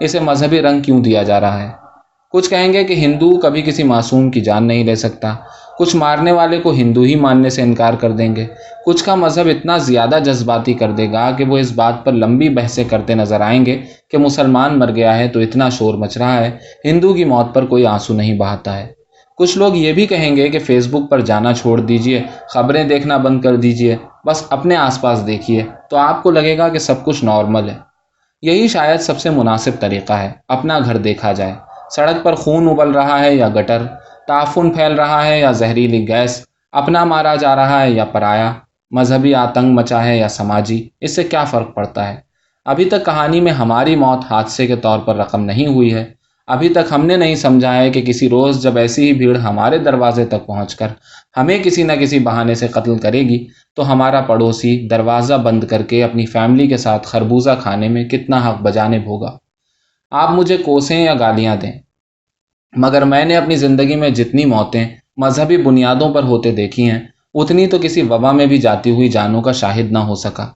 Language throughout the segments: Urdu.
اسے مذہبی رنگ کیوں دیا جا رہا ہے؟ کچھ کہیں گے کہ ہندو کبھی کسی معصوم کی جان نہیں لے سکتا، کچھ مارنے والے کو ہندو ہی ماننے سے انکار کر دیں گے، کچھ کا مذہب اتنا زیادہ جذباتی کر دے گا کہ وہ اس بات پر لمبی بحثیں کرتے نظر آئیں گے کہ مسلمان مر گیا ہے تو اتنا شور مچ رہا ہے، ہندو کی موت پر کوئی آنسو نہیں بہاتا ہے۔ کچھ لوگ یہ بھی کہیں گے کہ فیس بک پر جانا چھوڑ دیجئے، خبریں دیکھنا بند کر دیجئے، بس اپنے آس پاس دیکھیے تو آپ کو لگے گا کہ سب کچھ نارمل ہے۔ یہی شاید سب سے مناسب طریقہ ہے، اپنا گھر دیکھا جائے، سڑک پر خون ابل رہا ہے یا گٹر، تعفن پھیل رہا ہے یا زہریلی گیس، اپنا مارا جا رہا ہے یا پرایا، مذہبی آتنک مچا ہے یا سماجی، اس سے کیا فرق پڑتا ہے؟ ابھی تک کہانی میں ہماری موت حادثے کے طور پر رقم نہیں ہوئی ہے۔ ابھی تک ہم نے نہیں سمجھا ہے کہ کسی روز جب ایسی ہی بھیڑ ہمارے دروازے تک پہنچ کر ہمیں کسی نہ کسی بہانے سے قتل کرے گی تو ہمارا پڑوسی دروازہ بند کر کے اپنی فیملی کے ساتھ خربوزہ کھانے میں کتنا حق بجانب ہوگا۔ آپ مجھے کوسیں یا گالیاں دیں، مگر میں نے اپنی زندگی میں جتنی موتیں مذہبی بنیادوں پر ہوتے دیکھی ہیں، اتنی تو کسی وبا میں بھی جاتی ہوئی جانوں کا شاہد نہ ہو سکا۔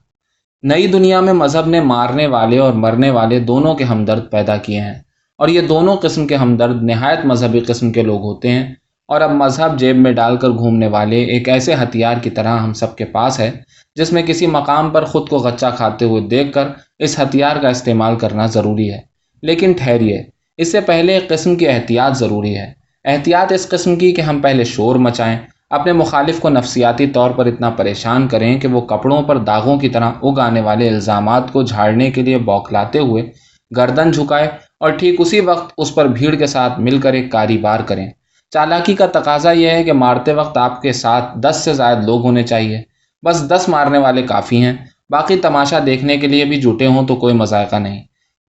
نئی دنیا میں مذہب نے مارنے والے اور مرنے والے دونوں کے ہمدرد پیدا کیے ہیں، اور یہ دونوں قسم کے ہمدرد نہایت مذہبی قسم کے لوگ ہوتے ہیں، اور اب مذہب جیب میں ڈال کر گھومنے والے ایک ایسے ہتھیار کی طرح ہم سب کے پاس ہے جس میں کسی مقام پر خود کو غچہ کھاتے ہوئے دیکھ کر اس ہتھیار کا استعمال کرنا ضروری ہے۔ لیکن ٹھہریے، اس سے پہلے ایک قسم کی احتیاط ضروری ہے۔ احتیاط اس قسم کی کہ ہم پہلے شور مچائیں، اپنے مخالف کو نفسیاتی طور پر اتنا پریشان کریں کہ وہ کپڑوں پر داغوں کی طرح اگ آنے والے الزامات کو جھاڑنے کے لیے بوکھلاتے ہوئے گردن جھکائے، اور ٹھیک اسی وقت اس پر بھیڑ کے ساتھ مل کر ایک کاری بار کریں۔ چالاکی کا تقاضا یہ ہے کہ مارتے وقت آپ کے ساتھ 10 سے زائد لوگ ہونے چاہیے، بس 10 مارنے والے کافی ہیں، باقی تماشا دیکھنے کے لیے بھی جٹے ہوں تو کوئی مذائقہ نہیں۔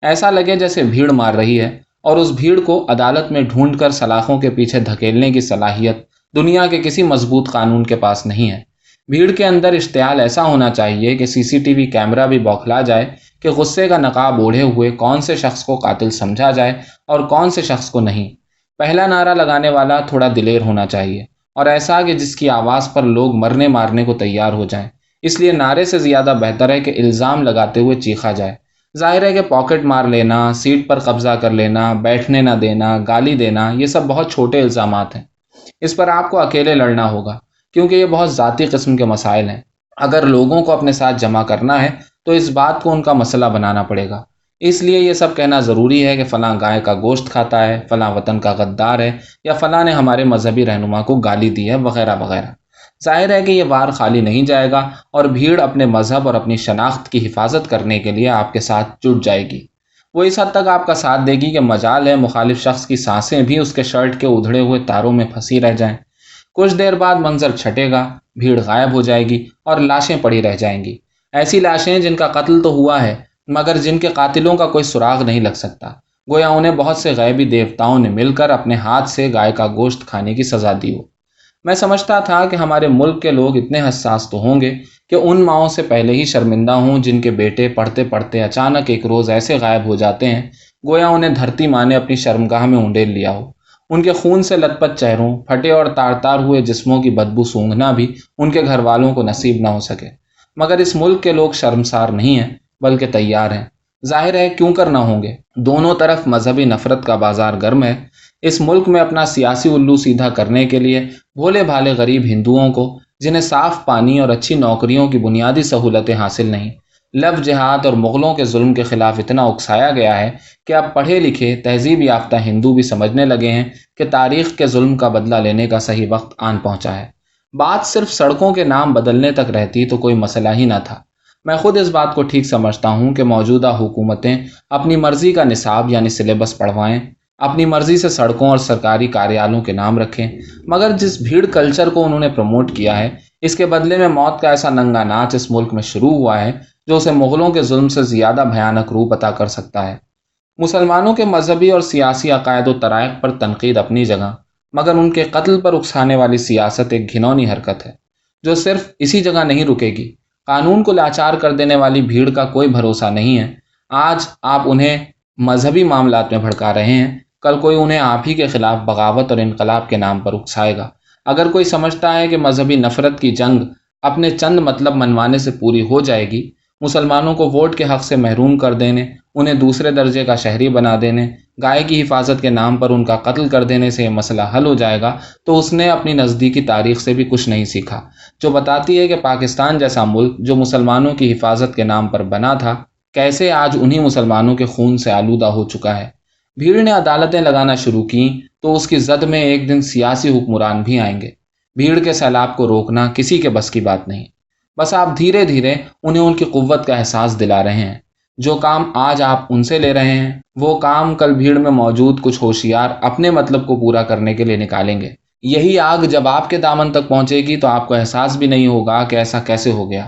ایسا لگے جیسے بھیڑ مار رہی ہے، اور اس بھیڑ کو عدالت میں ڈھونڈ کر سلاخوں کے پیچھے دھکیلنے کی صلاحیت دنیا کے کسی مضبوط قانون کے پاس نہیں ہے۔ بھیڑ کے اندر اشتعال ایسا ہونا چاہیے کہ سی سی ٹی وی کیمرہ بھی بوکھلا جائے کہ غصے کا نقاب اوڑھے ہوئے کون سے شخص کو قاتل سمجھا جائے اور کون سے شخص کو نہیں۔ پہلا نعرہ لگانے والا تھوڑا دلیر ہونا چاہیے، اور ایسا کہ جس کی آواز پر لوگ مرنے مارنے کو تیار ہو جائیں۔ اس لیے نعرے سے زیادہ بہتر ہے کہ الزام لگاتے ہوئے چیخا جائے۔ ظاہر ہے کہ پاکٹ مار لینا، سیٹ پر قبضہ کر لینا، بیٹھنے نہ دینا، گالی دینا، یہ سب بہت چھوٹے الزامات ہیں۔ اس پر آپ کو اکیلے لڑنا ہوگا، کیونکہ یہ بہت ذاتی قسم کے مسائل ہیں۔ اگر لوگوں کو اپنے ساتھ جمع کرنا ہے تو اس بات کو ان کا مسئلہ بنانا پڑے گا۔ اس لیے یہ سب کہنا ضروری ہے کہ فلاں گائے کا گوشت کھاتا ہے، فلاں وطن کا غدار ہے، یا فلاں نے ہمارے مذہبی رہنما کو گالی دی ہے، وغیرہ وغیرہ۔ ظاہر ہے کہ یہ وار خالی نہیں جائے گا، اور بھیڑ اپنے مذہب اور اپنی شناخت کی حفاظت کرنے کے لیے آپ کے ساتھ جٹ جائے گی۔ وہ اس حد تک آپ کا ساتھ دے گی کہ مجال ہے مخالف شخص کی سانسیں بھی اس کے شرٹ کے ادھڑے ہوئے تاروں میں پھنسی رہ جائیں۔ کچھ دیر بعد منظر چھٹے گا، بھیڑ غائب ہو جائے گی اور لاشیں پڑی رہ جائیں گی، ایسی لاشیں جن کا قتل تو ہوا ہے مگر جن کے قاتلوں کا کوئی سراغ نہیں لگ سکتا، گویا انہیں بہت سے غیبی دیوتاؤں نے مل کر اپنے ہاتھ سے گائے کا گوشت کھانے کی سزا دی ہو۔ میں سمجھتا تھا کہ ہمارے ملک کے لوگ اتنے حساس تو ہوں گے کہ ان ماؤں سے پہلے ہی شرمندہ ہوں جن کے بیٹے پڑھتے پڑھتے اچانک ایک روز ایسے غائب ہو جاتے ہیں گویا انہیں دھرتی ماں نے اپنی شرمگاہ میں اونڈیل لیا ہو۔ ان کے خون سے لت پت چہروں، پھٹے اور تار تار ہوئے جسموں کی بدبو سونگھنا بھی ان کے گھر والوں کو نصیب نہ ہو سکے، مگر اس ملک کے لوگ شرمسار نہیں ہیں بلکہ تیار ہیں۔ ظاہر ہے کیوں کر نہ ہوں گے، دونوں طرف مذہبی نفرت کا بازار گرم ہے۔ اس ملک میں اپنا سیاسی الو سیدھا کرنے کے لیے بھولے بھالے غریب ہندوؤں کو، جنہیں صاف پانی اور اچھی نوکریوں کی بنیادی سہولتیں حاصل نہیں، لو جہاد اور مغلوں کے ظلم کے خلاف اتنا اکسایا گیا ہے کہ اب پڑھے لکھے تہذیب یافتہ ہندو بھی سمجھنے لگے ہیں کہ تاریخ کے ظلم کا بدلہ لینے کا صحیح وقت آن پہنچا ہے۔ بات صرف سڑکوں کے نام بدلنے تک رہتی تو کوئی مسئلہ ہی نہ تھا۔ میں خود اس بات کو ٹھیک سمجھتا ہوں کہ موجودہ حکومتیں اپنی مرضی کا نصاب یعنی سلیبس پڑھوائیں، اپنی مرضی سے سڑکوں اور سرکاری کاریالوں کے نام رکھیں، مگر جس بھیڑ کلچر کو انہوں نے پروموٹ کیا ہے، اس کے بدلے میں موت کا ایسا ننگا ناچ اس ملک میں شروع ہوا ہے جو اسے مغلوں کے ظلم سے زیادہ بھیانک روپ عطا کر سکتا ہے۔ مسلمانوں کے مذہبی اور سیاسی عقائد و طرائق پر تنقید اپنی جگہ، مگر ان کے قتل پر اکسانے والی سیاست ایک گھنونی حرکت ہے جو صرف اسی جگہ نہیں رکے گی۔ قانون کو لاچار کر دینے والی بھیڑ کا کوئی بھروسہ نہیں ہے۔ آج آپ انہیں مذہبی معاملات میں بھڑکا رہے ہیں، کل کوئی انہیں آپ ہی کے خلاف بغاوت اور انقلاب کے نام پر اکسائے گا۔ اگر کوئی سمجھتا ہے کہ مذہبی نفرت کی جنگ اپنے چند مطلب منوانے سے پوری ہو جائے گی، مسلمانوں کو ووٹ کے حق سے محروم کر دینے انہیں دوسرے درجے کا شہری بنا دینے، گائے کی حفاظت کے نام پر ان کا قتل کر دینے سے یہ مسئلہ حل ہو جائے گا، تو اس نے اپنی نزدیکی تاریخ سے بھی کچھ نہیں سیکھا، جو بتاتی ہے کہ پاکستان جیسا ملک جو مسلمانوں کی حفاظت کے نام پر بنا تھا، کیسے آج انہی مسلمانوں کے خون سے آلودہ ہو چکا ہے۔ بھیڑ نے عدالتیں لگانا شروع کی تو اس کی زد میں ایک دن سیاسی حکمران بھی آئیں گے۔ بھیڑ کے سیلاب کو روکنا کسی کے بس کی بات نہیں، بس آپ دھیرے دھیرے انہیں ان کی قوت کا احساس دلا رہے ہیں۔ جو کام آج آپ ان سے لے رہے ہیں، وہ کام کل بھیڑ میں موجود کچھ ہوشیار اپنے مطلب کو پورا کرنے کے لیے نکالیں گے۔ یہی آگ جب آپ کے دامن تک پہنچے گی تو آپ کو احساس بھی نہیں ہوگا کہ ایسا کیسے ہو گیا۔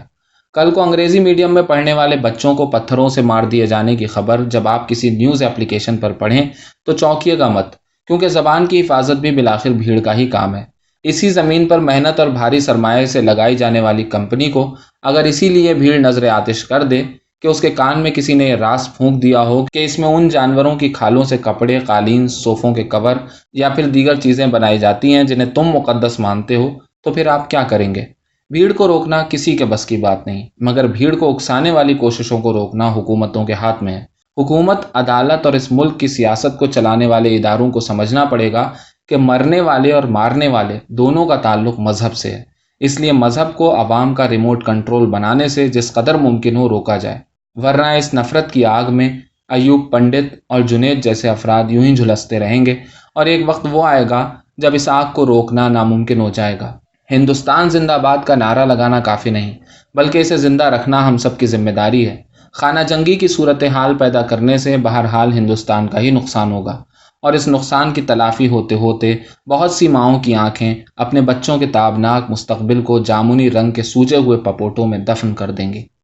کل کو انگریزی میڈیم میں پڑھنے والے بچوں کو پتھروں سے مار دیے جانے کی خبر جب آپ کسی نیوز ایپلیکیشن پر پڑھیں تو چونکیے گا مت، کیونکہ زبان کی حفاظت بھی بالآخر بھیڑ کا ہی کام ہے۔ اسی زمین پر محنت اور بھاری سرمایہ سے لگائی جانے والی کمپنی کو اگر اسی لیے بھیڑ نظر آتش کر دے کہ اس کے کان میں کسی نے یہ راز پھونک دیا ہو کہ اس میں ان جانوروں کی کھالوں سے کپڑے، قالین، صوفوں کے کور یا پھر دیگر چیزیں بنائی جاتی ہیں جنہیں تم مقدس مانتے ہو، تو پھر آپ کیا کریں گے؟ بھیڑ کو روکنا کسی کے بس کی بات نہیں، مگر بھیڑ کو اکسانے والی کوششوں کو روکنا حکومتوں کے ہاتھ میں ہے۔ حکومت، عدالت اور اس ملک کی سیاست کو چلانے والے اداروں کو سمجھنا پڑے گا کہ مرنے والے اور مارنے والے دونوں کا تعلق مذہب سے ہے، اس لیے مذہب کو عوام کا ریموٹ کنٹرول بنانے سے جس قدر ممکن ہو روکا جائے، ورنہ اس نفرت کی آگ میں ایوب پنڈت اور جنید جیسے افراد یوں ہی جھلستے رہیں گے، اور ایک وقت وہ آئے گا جب اس آگ کو روکنا ناممکن ہو جائے گا۔ ہندوستان زندہ باد کا نعرہ لگانا کافی نہیں، بلکہ اسے زندہ رکھنا ہم سب کی ذمہ داری ہے۔ خانہ جنگی کی صورتحال پیدا کرنے سے بہرحال ہندوستان کا ہی نقصان ہوگا، اور اس نقصان کی تلافی ہوتے ہوتے بہت سی ماؤں کی آنکھیں اپنے بچوں کے تابناک مستقبل کو جامنی رنگ کے سوجے ہوئے پپوٹوں میں دفن کر دیں گی۔